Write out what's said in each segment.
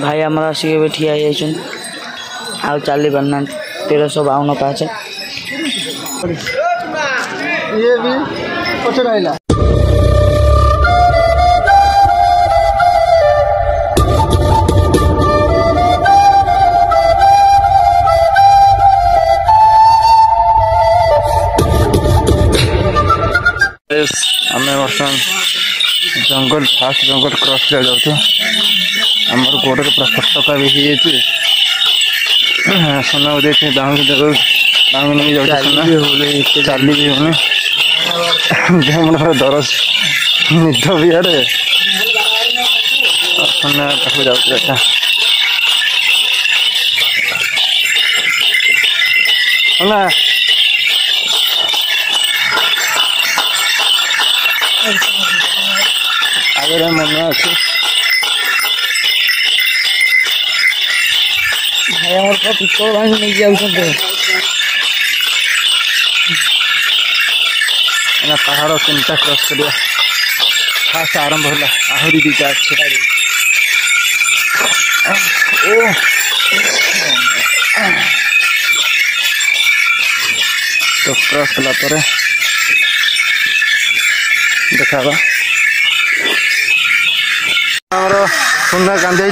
भाई हमारा आसिक ठिया आ चली पारना 1352 पाँच ये भी पछड़ आइला आम बर्तमान जंगल फास्ट जंगल क्रॉस कर जाऊँ आमर गोड़ पूरा फटका भी सोना देखिए दांग नहीं जाऊँ चाली भी होने देह मन पूरा दरज निद भी आड़े सोना पाख जाऊँ सोना आगे मन अच्छे भाई हमारे पास पिस्तौल भाई नहीं जाऊँ पहाड़ तीनटा क्रॉस कर फास्ट आरंभ होला आहरी दीटा अच्छे तो क्रॉस कला देखा हमारा सुना कांदी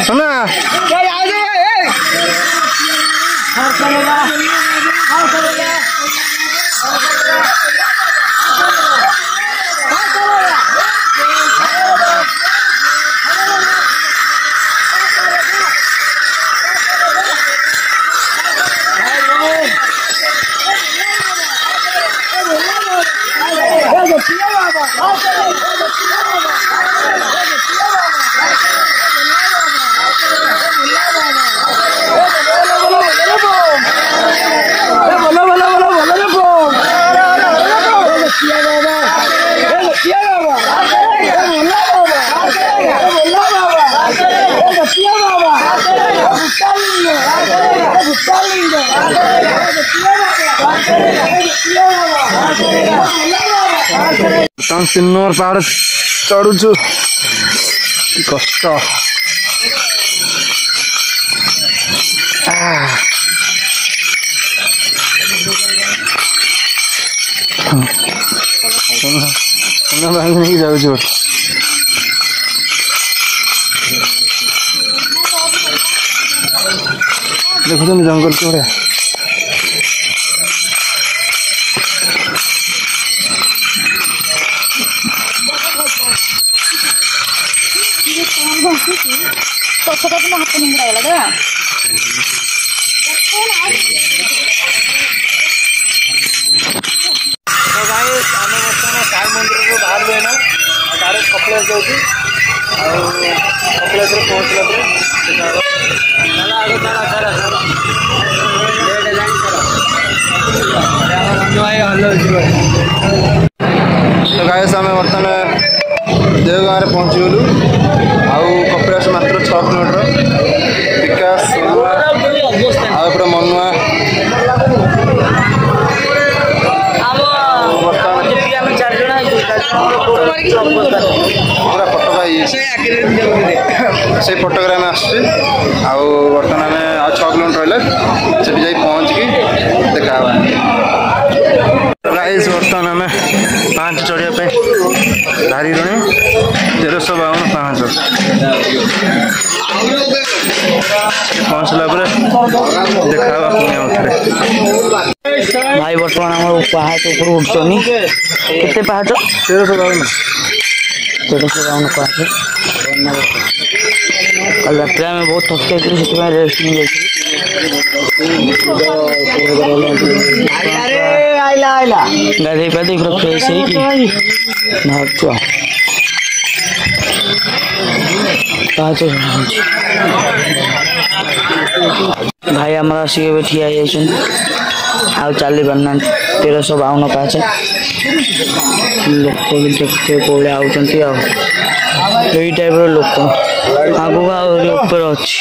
सुना तीन नंबर पहाड़ चढ़ुचु कष्ट नहीं जाऊँ देखो जंगल के हाथ निकला साई मंदिर बाहर लेना डायरेक्ट कपिलास जाऊँ कपिलास पहुँचला तो गाइस आम बर्तमान देवगाँ पहुँचीगलु आउ कपिलास मात्र 6 किलोमीटर विकास आउे मनुआ पूरा फटका से फटक बर्तमान आम 6 किलोमीटर रहा से जा पहुँचिकी देखा गाइस बर्तमान आम 5 चढ़ापे बाहरी रे 1352 5 पहुँचला देखा पुणे भाई बर्तमान आम पहाड़ ऊपर उठनी के पहाड़ 1352 पहाड़ कल रात में बहुत थक जाती रेस्ट नहीं गाधे पाधे पूरा फ्रेश भाई हमारा आसिक ठिया आ चली पारना 1352 पाँच लोक भी देखते कौड़े आउंट यही टाइप लोक आगू ऊपर अच्छी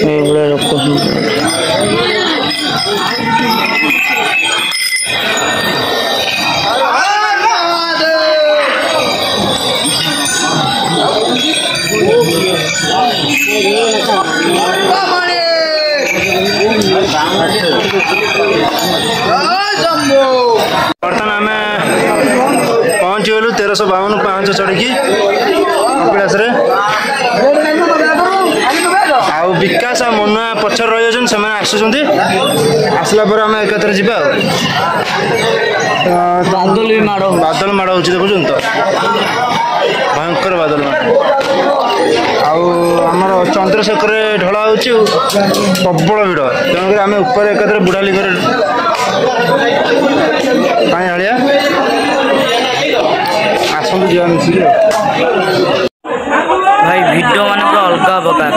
ଏଇଭଳିଆ ଲୋକ बर्तमान आम पहुँची गलु 1352 पाँच चढ़ी कपिलास आउ विकास आ मनुआ पचर रही से आसुँच आसला आम एकाथर जा बादल भी माड़ बादल माड़ हो देखुन तो भयंकर बादल माड़ आमर चंद्रशेखर ढला हो प्रबल भिड़ तेणुक आम ऊपर एकाथर बुढ़ाली घर पानी ढालिया आसतु जा मिसिक भाई भिडियो माने पूरा अलगा प्रकार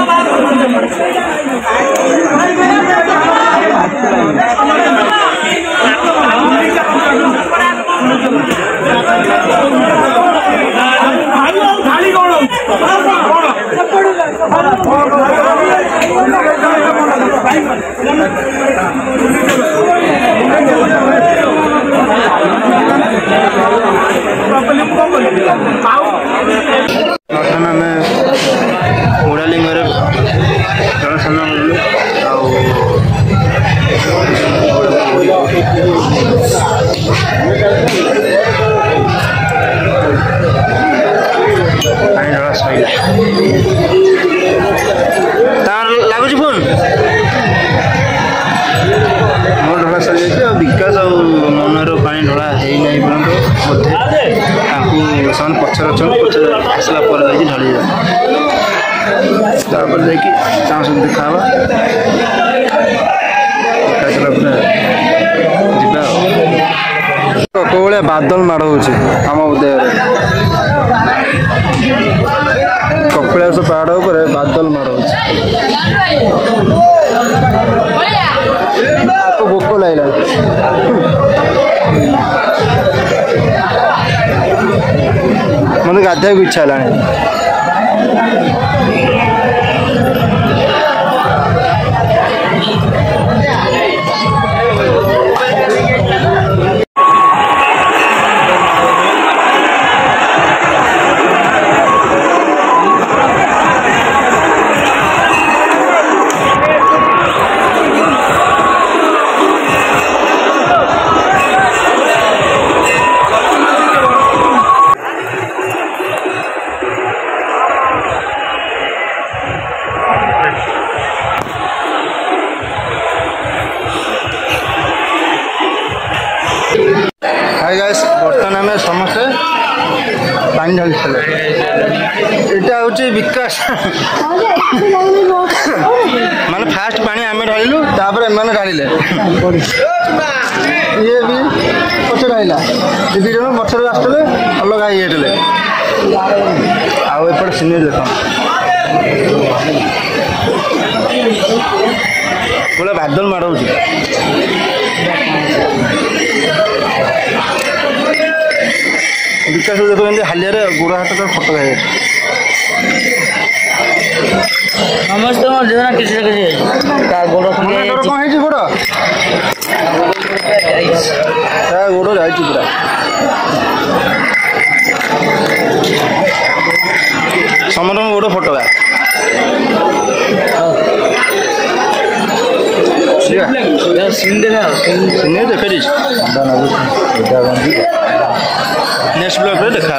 बर्तमान आम उड़ालिंगर जल स्नान पानी ढला सैला तार लगुच फोन मोर ढला सर विकास आ मनर पानी ढला है पर्यंत बोधे पचर अच्छा पचर आसला ढाली तापर देखा कौलिया बादल माड़ हो आम उदय कपिलास पहाड़ पर बादल माड़ हो भोक लगे मत गाधा को इच्छा है बर्तमान आम समस्ते पानी ढाली सारे यहाँ हूँ विकास माने फास्ट पानी आम ढालू तापर एम ढाले ये भी पचर आइला दीदी जन पचर आसते अलग ये आउट सीनरी देख बोले बादल माड़ विकास देखो हालिया गोड़ हाथ तो फटो है समस्त किसी गोड़ कौन है गोड़ गोड़ जा पूरा समर गोड़ फटो है देखा नेक्स्ट ब्लॉग देखा